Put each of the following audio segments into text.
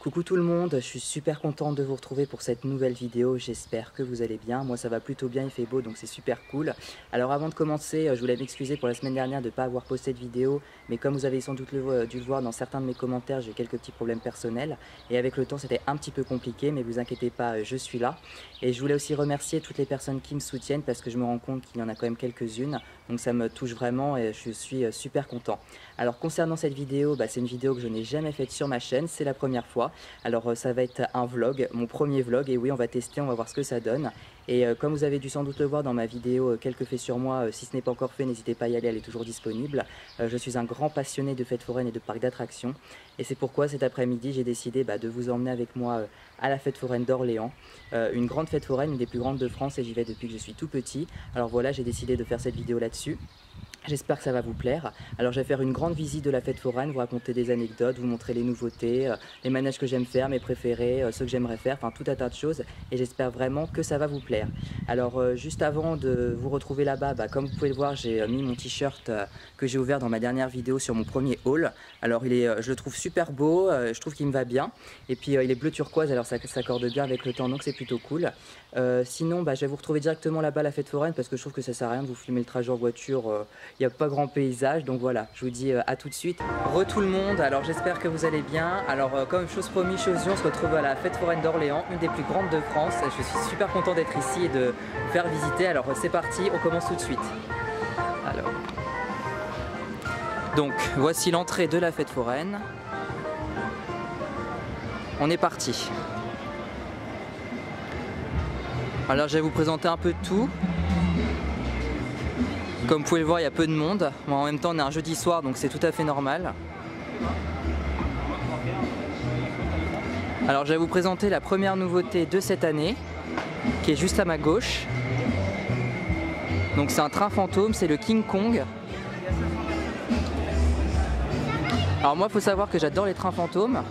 Coucou tout le monde, je suis super contente de vous retrouver pour cette nouvelle vidéo, j'espère que vous allez bien. Moi ça va plutôt bien, il fait beau donc c'est super cool. Alors avant de commencer, je voulais m'excuser pour la semaine dernière de ne pas avoir posté de vidéo, mais comme vous avez sans doute dû le voir dans certains de mes commentaires, j'ai quelques petits problèmes personnels et avec le temps c'était un petit peu compliqué, mais vous inquiétez pas, je suis là. Et je voulais aussi remercier toutes les personnes qui me soutiennent parce que je me rends compte qu'il y en a quand même quelques-unes, donc ça me touche vraiment et je suis super content. Alors concernant cette vidéo, c'est une vidéo que je n'ai jamais faite sur ma chaîne, c'est la première fois. Alors ça va être un vlog, mon premier vlog, et oui on va tester, on va voir ce que ça donne. Et comme vous avez dû sans doute le voir dans ma vidéo quelques faits sur moi, si ce n'est pas encore fait, n'hésitez pas à y aller, elle est toujours disponible. Je suis un grand passionné de fêtes foraines et de parcs d'attractions. Et c'est pourquoi cet après-midi j'ai décidé de vous emmener avec moi à la fête foraine d'Orléans. Une grande fête foraine, une des plus grandes de France, et j'y vais depuis que je suis tout petit. Alors voilà, j'ai décidé de faire cette vidéo là-dessus. J'espère que ça va vous plaire. Alors je vais faire une grande visite de la fête foraine, vous raconter des anecdotes, vous montrer les nouveautés, les manèges que j'aime faire, mes préférés, ceux que j'aimerais faire, enfin tout un tas de choses. Et j'espère vraiment que ça va vous plaire. Alors juste avant de vous retrouver là-bas, comme vous pouvez le voir, j'ai mis mon t-shirt que j'ai ouvert dans ma dernière vidéo sur mon premier haul. Alors je le trouve super beau, je trouve qu'il me va bien. Et puis il est bleu turquoise, alors ça s'accorde bien avec le temps, donc c'est plutôt cool. Sinon je vais vous retrouver directement là-bas à la fête foraine parce que je trouve que ça sert à rien de vous filmer le trajet en voiture. Il n'y a pas grand paysage, donc voilà, je vous dis à tout de suite. Tout le monde, alors j'espère que vous allez bien. Alors comme chose promise, chose due, on se retrouve à la fête foraine d'Orléans, une des plus grandes de France. Je suis super content d'être ici et de vous faire visiter. Alors c'est parti, on commence tout de suite. Alors, donc voici l'entrée de la fête foraine. On est parti. Alors je vais vous présenter un peu de tout. Comme vous pouvez le voir, il y a peu de monde. En même temps, on est un jeudi soir, donc c'est tout à fait normal. Alors, je vais vous présenter la première nouveauté de cette année, qui est juste à ma gauche. Donc, c'est un train fantôme, c'est le King Kong. Alors, moi, il faut savoir que j'adore les trains fantômes.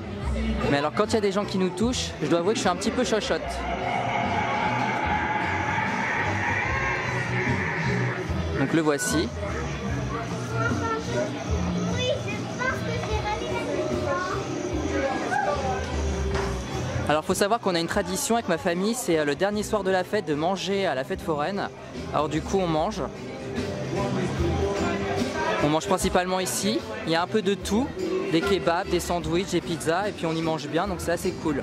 Mais alors, quand il y a des gens qui nous touchent, je dois avouer que je suis un petit peu chochotte. Donc le voici. Alors faut savoir qu'on a une tradition avec ma famille, c'est le dernier soir de la fête de manger à la fête foraine. Alors du coup on mange. On mange principalement ici. Il y a un peu de tout, des kebabs, des sandwichs, des pizzas, et puis on y mange bien, donc c'est assez cool.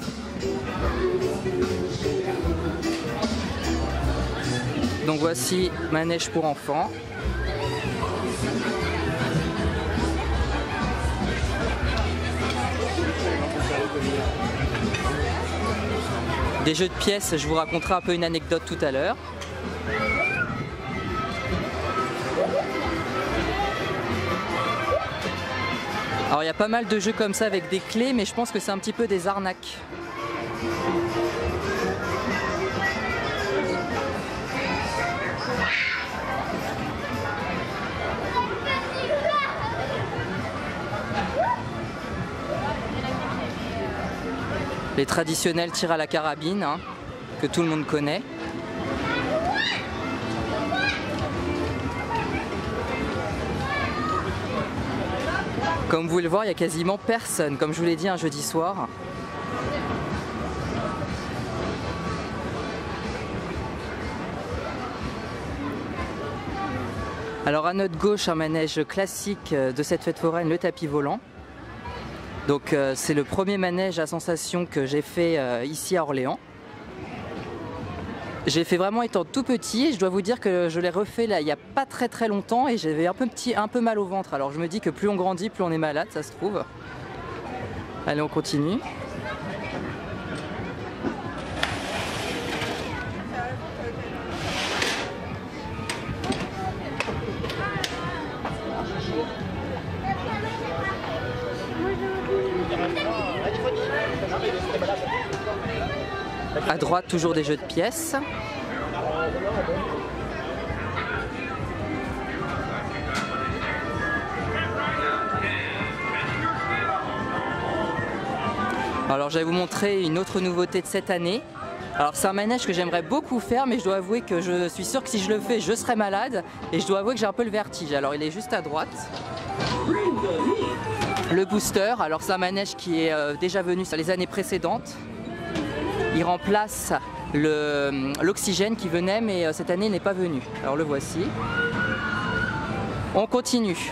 Donc voici manège pour enfants. Des jeux de pièces, je vous raconterai un peu une anecdote tout à l'heure. Alors il y a pas mal de jeux comme ça avec des clés, mais je pense que c'est un petit peu des arnaques. Les traditionnels tirs à la carabine, que tout le monde connaît. Comme vous pouvez le voir, il n'y a quasiment personne, comme je vous l'ai dit un jeudi soir. Alors à notre gauche, un manège classique de cette fête foraine, le tapis volant. Donc c'est le premier manège à sensation que j'ai fait ici à Orléans. J'ai fait vraiment étant tout petit et je dois vous dire que je l'ai refait là il n'y a pas très longtemps et j'avais un peu mal au ventre. Alors je me dis que plus on grandit, plus on est malade, ça se trouve. Allez, on continue. À droite, toujours des jeux de pièces. Alors je vais vous montrer une autre nouveauté de cette année. Alors c'est un manège que j'aimerais beaucoup faire, mais je dois avouer que je suis sûr que si je le fais, je serai malade. Et je dois avouer que j'ai un peu le vertige. Alors il est juste à droite. le booster. Alors c'est un manège qui est déjà venu sur les années précédentes. Il remplace l'oxygène qui venait, mais cette année il n'est pas venu. Alors le voici. On continue.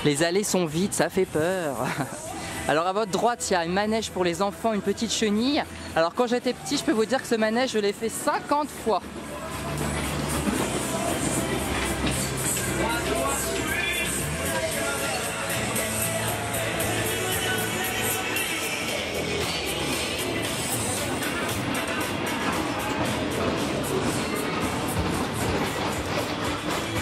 Les allées sont vides, ça fait peur. Alors à votre droite, il y a un manège pour les enfants, une petite chenille. Alors quand j'étais petit, je peux vous dire que ce manège, je l'ai fait 50 fois.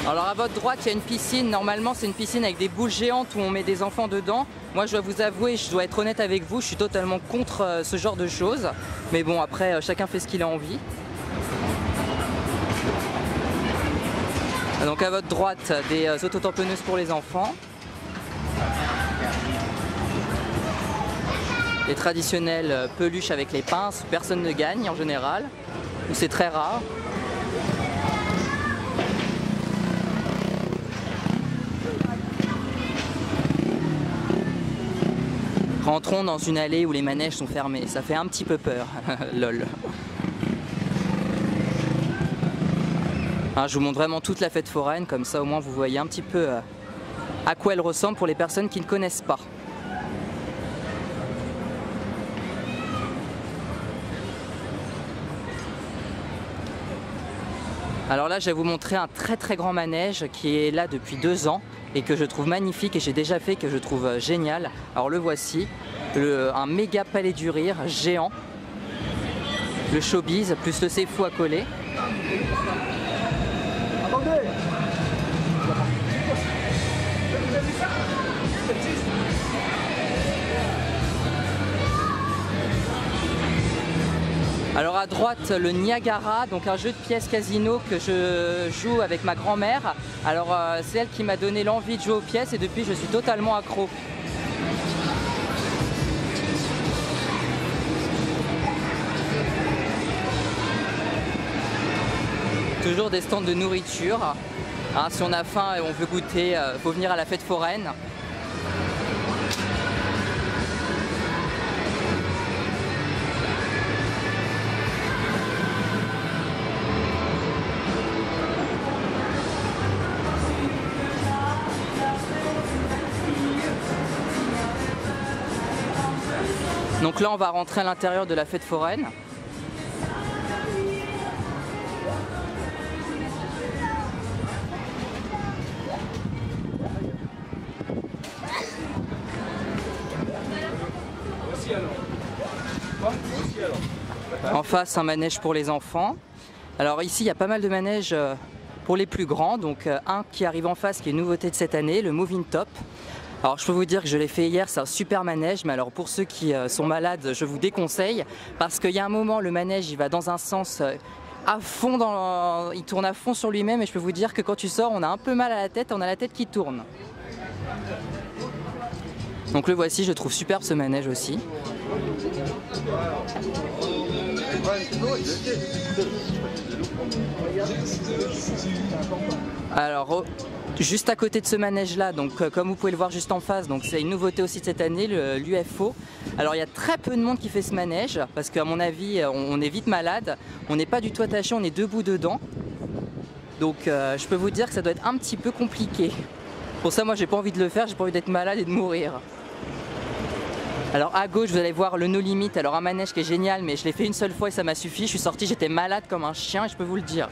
Alors à votre droite, il y a une piscine. Normalement, c'est une piscine avec des boules géantes où on met des enfants dedans. Moi, je dois vous avouer, je dois être honnête avec vous, je suis totalement contre ce genre de choses. Mais bon, après, chacun fait ce qu'il a envie. Donc à votre droite, des autotamponneuses pour les enfants. Les traditionnelles peluches avec les pinces, personne ne gagne en général. Ou c'est très rare. Rentrons dans une allée où les manèges sont fermés, ça fait un petit peu peur, lol. Je vous montre vraiment toute la fête foraine, comme ça au moins vous voyez un petit peu à quoi elle ressemble pour les personnes qui ne connaissent pas. Alors là, je vais vous montrer un très grand manège qui est là depuis 2 ans et que je trouve magnifique et j'ai déjà fait, que je trouve génial. Alors le voici, un méga palais du rire géant, le showbiz plus le c'est fou à coller. Alors à droite, le Niagara, donc un jeu de pièces casino que je joue avec ma grand-mère. Alors c'est elle qui m'a donné l'envie de jouer aux pièces et depuis je suis totalement accro. Toujours des stands de nourriture. Si on a faim et on veut goûter, faut venir à la fête foraine. Donc là on va rentrer à l'intérieur de la fête foraine. En face, un manège pour les enfants. Alors ici, il y a pas mal de manèges pour les plus grands. Donc un qui arrive en face, qui est une nouveauté de cette année, le Moving Top. Alors je peux vous dire que je l'ai fait hier, c'est un super manège, mais alors pour ceux qui sont malades, je vous déconseille. Parce qu'il y a un moment, le manège, il va dans un sens à fond, il tourne à fond sur lui-même. Et je peux vous dire que quand tu sors, on a un peu mal à la tête, on a la tête qui tourne. Donc le voici, je trouve superbe ce manège aussi. Alors juste à côté de ce manège là, donc comme vous pouvez le voir juste en face, donc c'est une nouveauté aussi de cette année, l'UFO. Alors il y a très peu de monde qui fait ce manège parce qu'à mon avis on est vite malade, on n'est pas du tout attaché, on est debout dedans. Donc je peux vous dire que ça doit être un petit peu compliqué. Pour ça moi j'ai pas envie de le faire, j'ai pas envie d'être malade et de mourir. Alors à gauche vous allez voir le No Limit, alors un manège qui est génial mais je l'ai fait une seule fois et ça m'a suffi, je suis sorti, j'étais malade comme un chien et je peux vous le dire.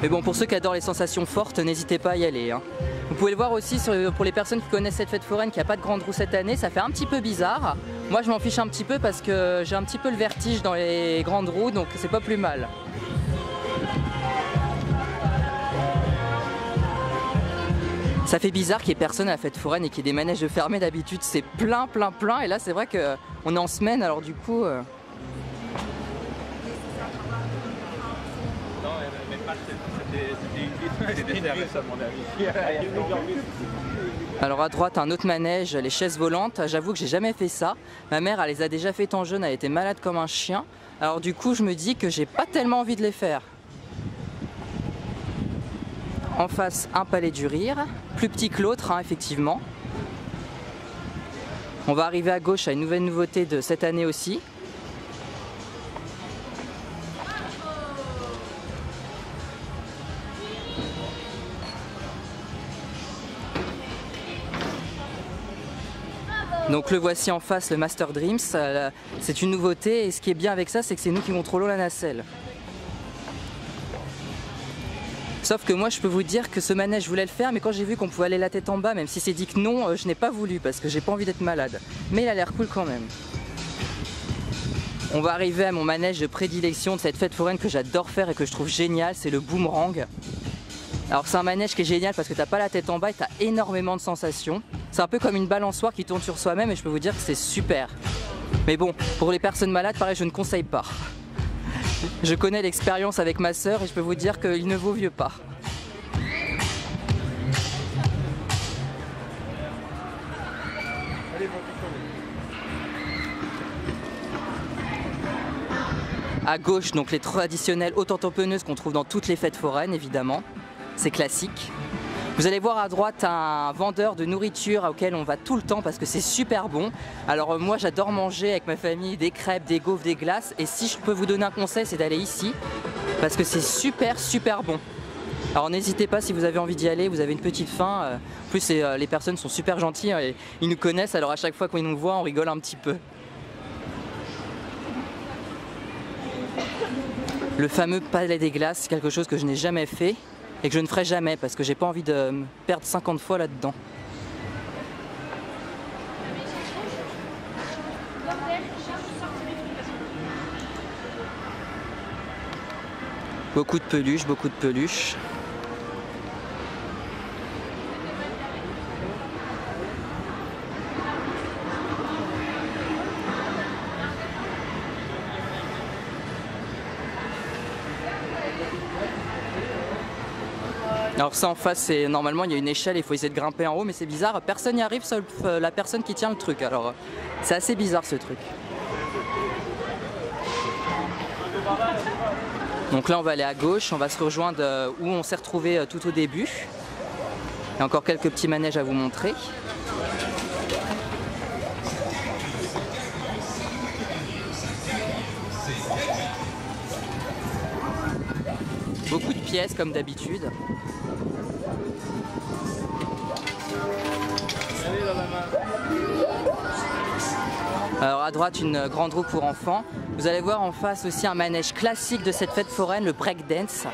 Mais bon, pour ceux qui adorent les sensations fortes, n'hésitez pas à y aller. Vous pouvez le voir aussi pour les personnes qui connaissent cette fête foraine, qu'il n'y a pas de grande roue cette année, ça fait un petit peu bizarre. Moi je m'en fiche un petit peu parce que j'ai un petit peu le vertige dans les grandes roues, donc c'est pas plus mal. Ça fait bizarre qu'il n'y ait personne à la fête foraine et qu'il y ait des manèges de fermés. D'habitude c'est plein et là c'est vrai qu'on est en semaine, alors du coup Alors à droite un autre manège, les chaises volantes, j'avoue que j'ai jamais fait ça. Ma mère elle les a déjà fait en jeune, elle était malade comme un chien. Alors du coup je me dis que j'ai pas tellement envie de les faire. En face un palais du rire, plus petit que l'autre hein, effectivement. On va arriver à gauche à une nouvelle nouveauté de cette année aussi. Donc le voici en face, le Master Dreams, c'est une nouveauté et ce qui est bien avec ça, c'est que c'est nous qui contrôlons la nacelle. Sauf que moi je peux vous dire que ce manège je voulais le faire, mais quand j'ai vu qu'on pouvait aller la tête en bas, même si c'est dit que non, je n'ai pas voulu parce que j'ai pas envie d'être malade. Mais il a l'air cool quand même. On va arriver à mon manège de prédilection de cette fête foraine que j'adore faire et que je trouve génial, c'est le boomerang. Alors c'est un manège qui est génial parce que t'as pas la tête en bas et t'as énormément de sensations. C'est un peu comme une balançoire qui tourne sur soi-même et je peux vous dire que c'est super. Mais bon, pour les personnes malades, pareil, je ne conseille pas. Je connais l'expérience avec ma sœur et je peux vous dire qu'il ne vaut mieux pas. À gauche, donc les traditionnelles auto-tamponneuses qu'on trouve dans toutes les fêtes foraines, évidemment. C'est classique. Vous allez voir à droite un vendeur de nourriture auquel on va tout le temps parce que c'est super bon. Alors moi j'adore manger avec ma famille des crêpes, des gaufres, des glaces. Et si je peux vous donner un conseil, c'est d'aller ici parce que c'est super bon. Alors n'hésitez pas si vous avez envie d'y aller, vous avez une petite faim. En plus les personnes sont super gentilles et ils nous connaissent, alors à chaque fois qu'ils nous voient on rigole un petit peu. Le fameux palais des glaces, c'est quelque chose que je n'ai jamais fait. Et que je ne ferai jamais parce que j'ai pas envie de me perdre 50 fois là-dedans. Beaucoup de peluches. Alors ça en face, c'est normalement il y a une échelle, il faut essayer de grimper en haut, mais c'est bizarre, personne n'y arrive sauf la personne qui tient le truc. Alors c'est assez bizarre ce truc. Donc là on va aller à gauche, on va se rejoindre où on s'est retrouvé tout au début. Il y a encore quelques petits manèges à vous montrer. Beaucoup de pièces comme d'habitude. Alors à droite une grande roue pour enfants. Vous allez voir en face aussi un manège classique de cette fête foraine, le breakdance.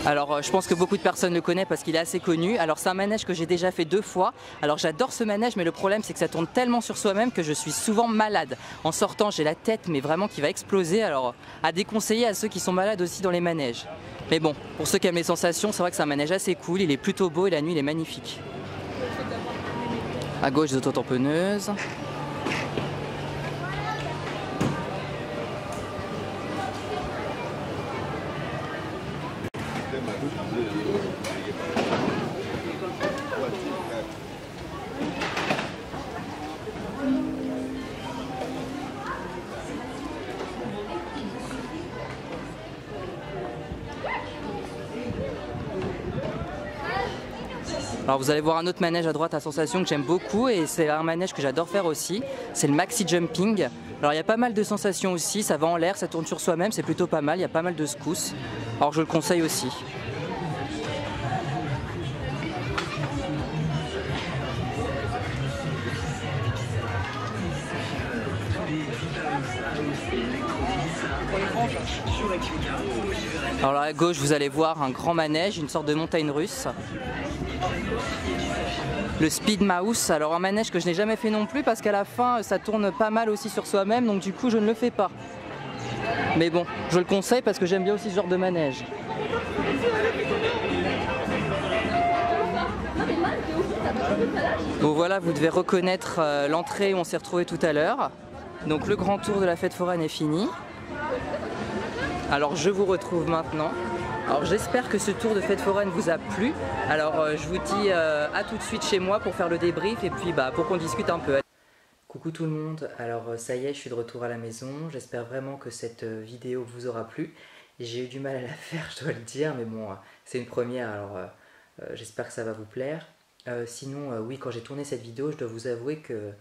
Alors je pense que beaucoup de personnes le connaissent parce qu'il est assez connu. Alors c'est un manège que j'ai déjà fait 2 fois. Alors j'adore ce manège mais le problème c'est que ça tourne tellement sur soi-même que je suis souvent malade. En sortant j'ai la tête mais vraiment qui va exploser. Alors à déconseiller à ceux qui sont malades aussi dans les manèges. Mais bon, pour ceux qui aiment les sensations, c'est vrai que c'est un manège assez cool. Il est plutôt beau et la nuit il est magnifique. À gauche des auto-tamponneuses. Alors vous allez voir un autre manège à droite à sensation que j'aime beaucoup et c'est un manège que j'adore faire aussi, c'est le maxi jumping. Alors il y a pas mal de sensations aussi, ça va en l'air, ça tourne sur soi-même, c'est plutôt pas mal, il y a pas mal de secousses. Alors je le conseille aussi. Alors là à gauche vous allez voir un grand manège, une sorte de montagne russe. Le Speed Mouse, alors un manège que je n'ai jamais fait non plus parce qu'à la fin ça tourne pas mal aussi sur soi-même donc du coup je ne le fais pas. Mais bon, je le conseille parce que j'aime bien aussi ce genre de manège. Bon voilà, vous devez reconnaître l'entrée où on s'est retrouvé tout à l'heure. Donc le grand tour de la fête foraine est fini. Alors je vous retrouve maintenant Alors j'espère que ce tour de fête foraine vous a plu. Alors je vous dis à tout de suite chez moi pour faire le débrief et puis pour qu'on discute un peu. Coucou tout le monde, alors ça y est, je suis de retour à la maison. J'espère vraiment que cette vidéo vous aura plu. J'ai eu du mal à la faire, je dois le dire, mais bon, c'est une première, alors j'espère que ça va vous plaire. Sinon, oui, quand j'ai tourné cette vidéo, je dois vous avouer que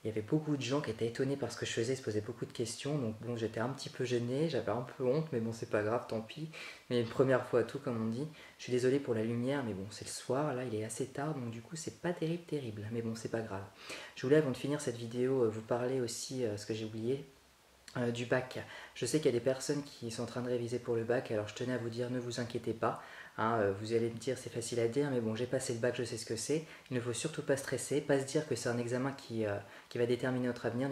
il y avait beaucoup de gens qui étaient étonnés par ce que je faisais, se posaient beaucoup de questions, donc bon, j'étais un petit peu gêné, j'avais un peu honte, mais bon, c'est pas grave, tant pis. Mais une première fois à tout, comme on dit. Je suis désolé pour la lumière, mais bon, c'est le soir, là, il est assez tard, donc du coup, c'est pas terrible, mais bon, c'est pas grave. Je voulais, avant de finir cette vidéo, vous parler aussi, ce que j'ai oublié, du bac. Je sais qu'il y a des personnes qui sont en train de réviser pour le bac, alors je tenais à vous dire, ne vous inquiétez pas. Hein, vous allez me dire, c'est facile à dire, mais bon, j'ai passé le bac, je sais ce que c'est. Il ne faut surtout pas stresser, pas se dire que c'est un examen qui va déterminer notre avenir,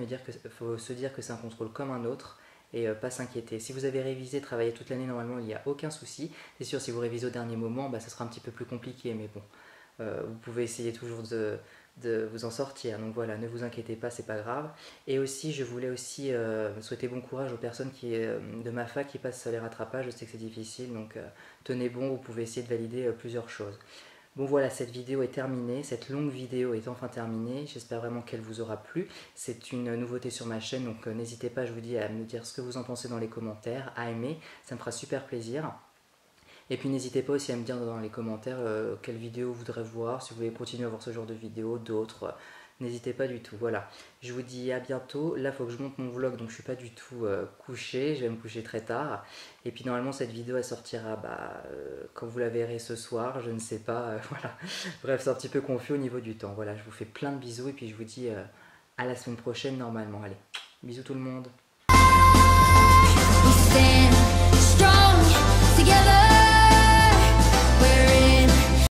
faut se dire que c'est un contrôle comme un autre et pas s'inquiéter. Si vous avez révisé, travaillé toute l'année, normalement, il n'y a aucun souci. C'est sûr, si vous révisez au dernier moment, ça sera un petit peu plus compliqué, mais bon, vous pouvez essayer toujours de vous en sortir. Donc voilà, ne vous inquiétez pas, c'est pas grave. Et aussi, je voulais aussi souhaiter bon courage aux personnes de ma fac qui passent les rattrapages. Je sais que c'est difficile, donc tenez bon, vous pouvez essayer de valider plusieurs choses. Bon voilà, cette vidéo est terminée, cette longue vidéo est enfin terminée, j'espère vraiment qu'elle vous aura plu. C'est une nouveauté sur ma chaîne, donc n'hésitez pas, je vous dis, à me dire ce que vous en pensez dans les commentaires, à aimer, ça me fera super plaisir. Et puis n'hésitez pas aussi à me dire dans les commentaires quelle vidéo vous voudrez voir, si vous voulez continuer à voir ce genre de vidéos, d'autres, n'hésitez pas du tout. Voilà, je vous dis à bientôt. Là, il faut que je monte mon vlog, donc je suis pas du tout couché, je vais me coucher très tard. Et puis normalement, cette vidéo elle sortira quand vous la verrez ce soir, je ne sais pas, voilà. Bref, c'est un petit peu confus au niveau du temps. Voilà, je vous fais plein de bisous et puis je vous dis à la semaine prochaine normalement. Allez, bisous tout le monde.